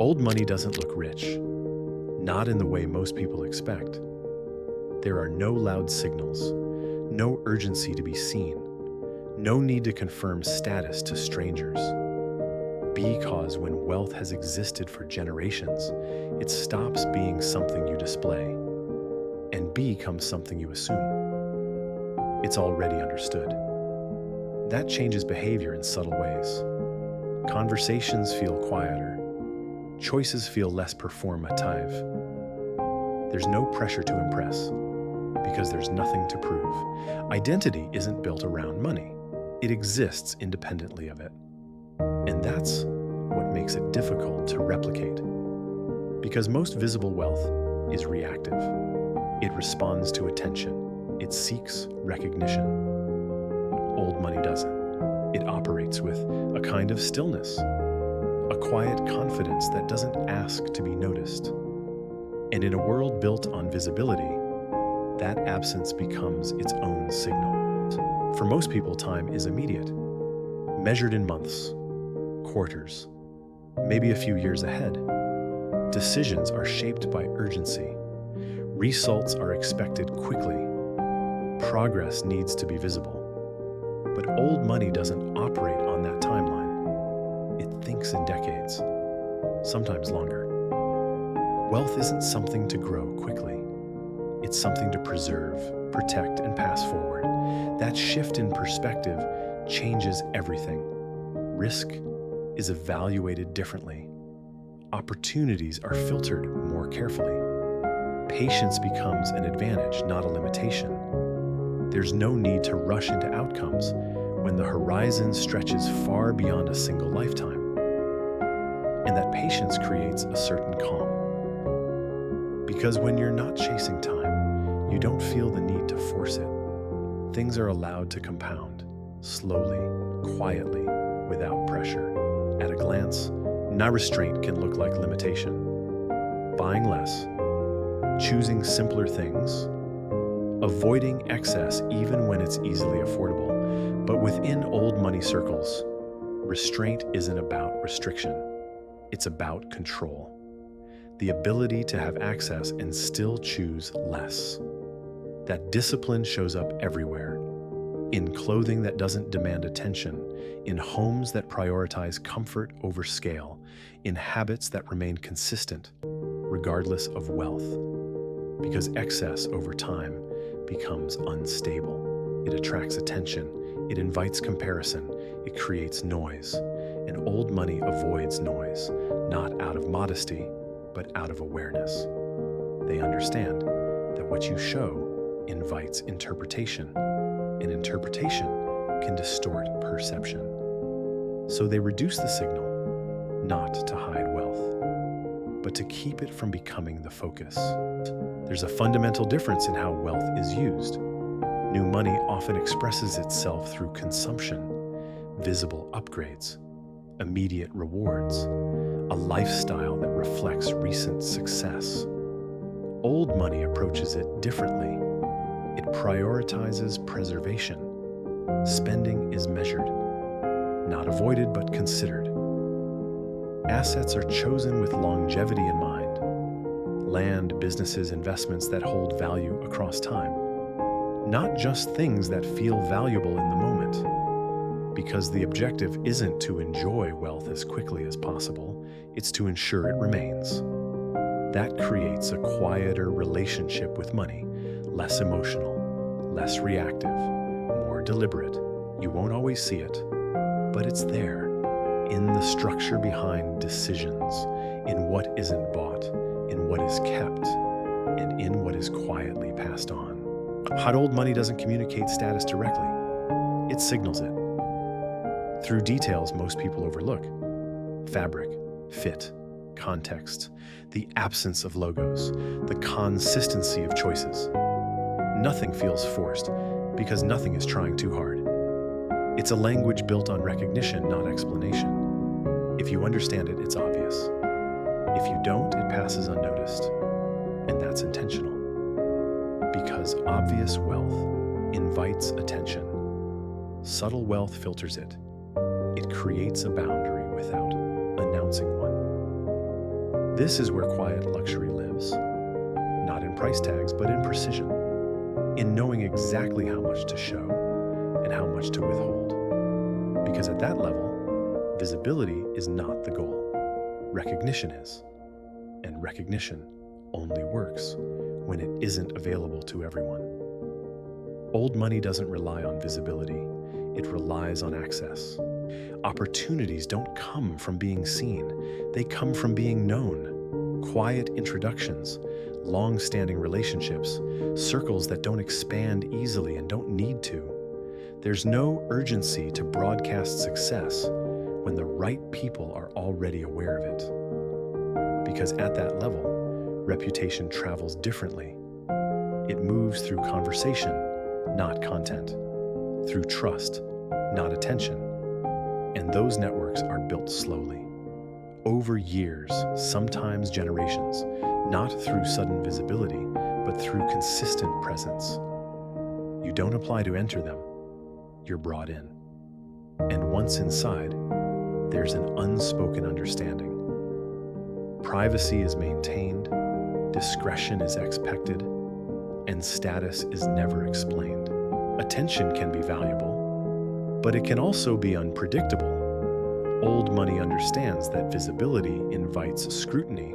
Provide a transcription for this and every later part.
Old money doesn't look rich, not in the way most people expect. There are no loud signals, no urgency to be seen, no need to confirm status to strangers. Because when wealth has existed for generations, it stops being something you display and becomes something you assume. It's already understood. That changes behavior in subtle ways. Conversations feel quieter. Choices feel less performative. There's no pressure to impress because there's nothing to prove. Identity isn't built around money. It exists independently of it. And that's what makes it difficult to replicate. Because most visible wealth is reactive. It responds to attention. It seeks recognition. Old money doesn't. It operates with a kind of stillness, a quiet confidence that doesn't ask to be noticed. And in a world built on visibility, that absence becomes its own signal. For most people, time is immediate, measured in months, quarters, maybe a few years ahead. Decisions are shaped by urgency. Results are expected quickly. Progress needs to be visible. But old money doesn't operate on that timeline. It thinks in decades, sometimes longer. Wealth isn't something to grow quickly. It's something to preserve, protect, and pass forward. That shift in perspective changes everything. Risk is evaluated differently. Opportunities are filtered more carefully. Patience becomes an advantage, not a limitation. There's no need to rush into outcomes when the horizon stretches far beyond a single lifetime. And that patience creates a certain calm. Because when you're not chasing time, you don't feel the need to force it. Things are allowed to compound, slowly, quietly, without pressure. At a glance, non-restraint can look like limitation. Buying less, choosing simpler things, avoiding excess even when it's easily affordable. But within old money circles, restraint isn't about restriction. It's about control. The ability to have access and still choose less. That discipline shows up everywhere. In clothing that doesn't demand attention, in homes that prioritize comfort over scale, in habits that remain consistent, regardless of wealth. Because excess over time becomes unstable. It attracts attention, it invites comparison, it creates noise. And old money avoids noise, not out of modesty, but out of awareness. They understand that what you show invites interpretation, and interpretation can distort perception. So they reduce the signal, not to hide wealth, but to keep it from becoming the focus. There's a fundamental difference in how wealth is used. New money often expresses itself through consumption, visible upgrades, immediate rewards, a lifestyle that reflects recent success. Old money approaches it differently. It prioritizes preservation. Spending is measured, not avoided but considered. Assets are chosen with longevity in mind. Land, businesses, investments that hold value across time. Not just things that feel valuable in the moment. Because the objective isn't to enjoy wealth as quickly as possible, it's to ensure it remains. That creates a quieter relationship with money, less emotional, less reactive, more deliberate. You won't always see it, but it's there, in the structure behind decisions, in what isn't bought, in what is kept, and in what is quietly passed on. Hot old money doesn't communicate status directly. It signals it. Through details most people overlook. Fabric, fit, context, the absence of logos, the consistency of choices. Nothing feels forced because nothing is trying too hard. It's a language built on recognition, not explanation. If you understand it, it's obvious. If you don't, it passes unnoticed. And that's intentional. Because obvious wealth invites attention. Subtle wealth filters it. It creates a boundary without announcing one. This is where quiet luxury lives, not in price tags, but in precision, in knowing exactly how much to show and how much to withhold. Because at that level, visibility is not the goal. Recognition is. And recognition only works when it isn't available to everyone. Old money doesn't rely on visibility, it relies on access. Opportunities don't come from being seen, they come from being known. Quiet introductions, long-standing relationships, circles that don't expand easily and don't need to. There's no urgency to broadcast success when the right people are already aware of it. Because at that level, reputation travels differently. It moves through conversation, not content, through trust, not attention. And those networks are built slowly, over years, sometimes generations, not through sudden visibility, but through consistent presence. You don't apply to enter them, you're brought in. And once inside, there's an unspoken understanding. Privacy is maintained, discretion is expected, and status is never explained. Attention can be valuable, but it can also be unpredictable. Old money understands that visibility invites scrutiny,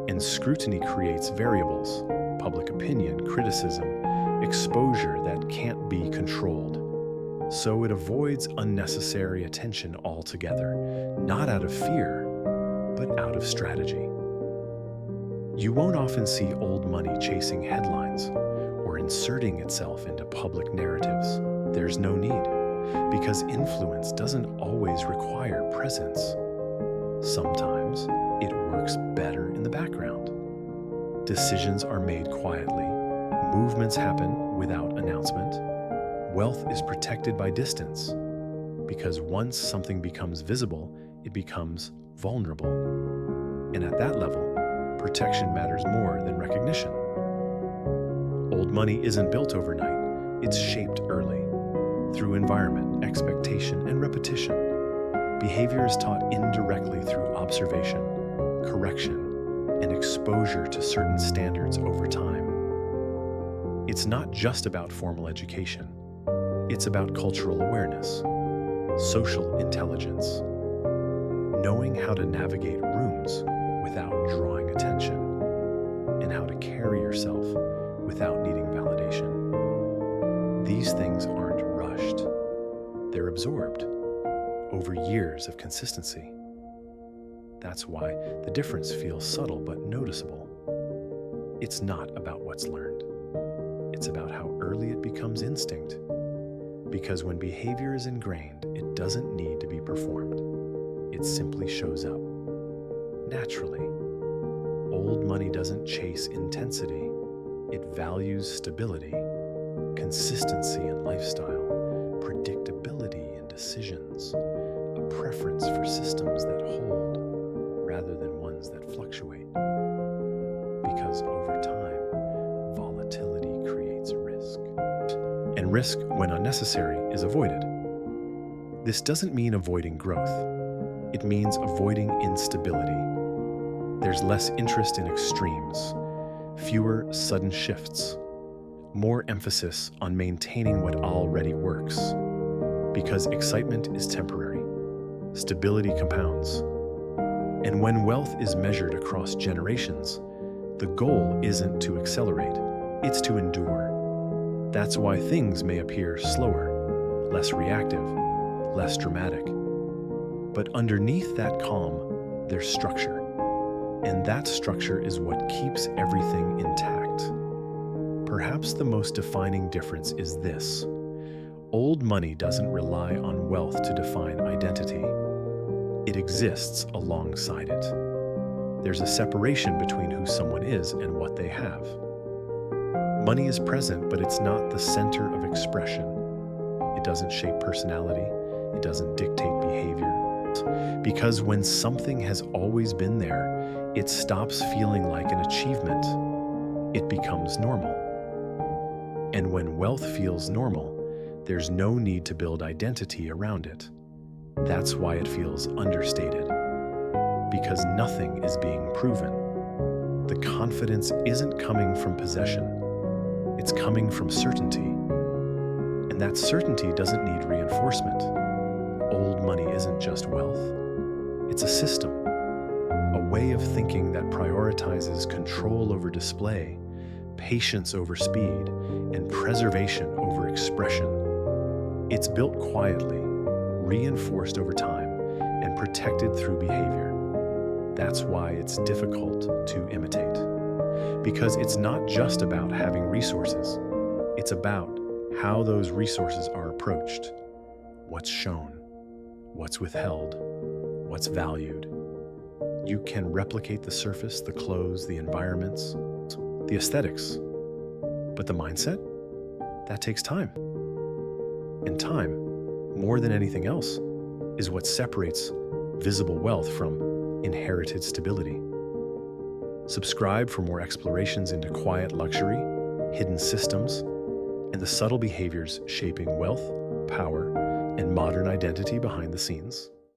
and scrutiny creates variables, public opinion, criticism, exposure that can't be controlled. So it avoids unnecessary attention altogether, not out of fear, but out of strategy. You won't often see old money chasing headlines or inserting itself into public narratives. There's no need, because influence doesn't always require presence. Sometimes it works better in the background. Decisions are made quietly, movements happen without announcement. Wealth is protected by distance, because once something becomes visible, it becomes vulnerable. And at that level, protection matters more than recognition. Old money isn't built overnight, it's shaped early, through environment, expectation, and repetition. Behavior is taught indirectly through observation, correction, and exposure to certain standards over time. It's not just about formal education, it's about cultural awareness, social intelligence, knowing how to navigate rooms without drawing attention, and how to carry yourself without needing validation. These things aren't rushed. They're absorbed over years of consistency. That's why the difference feels subtle but noticeable. It's not about what's learned. It's about how early it becomes instinct. Because when behavior is ingrained, it doesn't need to be performed. It simply shows up naturally. Old money doesn't chase intensity. It values stability, consistency in lifestyle, predictability in decisions, a preference for systems that hold rather than ones that fluctuate. Because over time, volatility creates risk. And risk, when unnecessary, is avoided. This doesn't mean avoiding growth. It means avoiding instability. There's less interest in extremes, fewer sudden shifts, more emphasis on maintaining what already works. Because excitement is temporary, stability compounds. And when wealth is measured across generations, the goal isn't to accelerate, it's to endure. That's why things may appear slower, less reactive, less dramatic. But underneath that calm, there's structure. And that structure is what keeps everything intact. Perhaps the most defining difference is this. Old money doesn't rely on wealth to define identity. It exists alongside it. There's a separation between who someone is and what they have. Money is present, but it's not the center of expression. It doesn't shape personality. It doesn't dictate behavior. Because when something has always been there, it stops feeling like an achievement. It becomes normal. And when wealth feels normal, there's no need to build identity around it. That's why it feels understated. because nothing is being proven. The confidence isn't coming from possession, it's coming from certainty. And that certainty doesn't need reinforcement. Old money isn't just wealth, it's a system, a way of thinking that prioritizes control over display, patience over speed, and preservation over expression. It's built quietly, reinforced over time, and protected through behavior. That's why it's difficult to imitate. Because it's not just about having resources, it's about how those resources are approached, what's shown, what's withheld, what's valued. You can replicate the surface, the clothes, the environments, the aesthetics. But the mindset? That takes time. And time, more than anything else, is what separates visible wealth from inherited stability. Subscribe for more explorations into quiet luxury, hidden systems, and the subtle behaviors shaping wealth, power, and modern identity behind the scenes.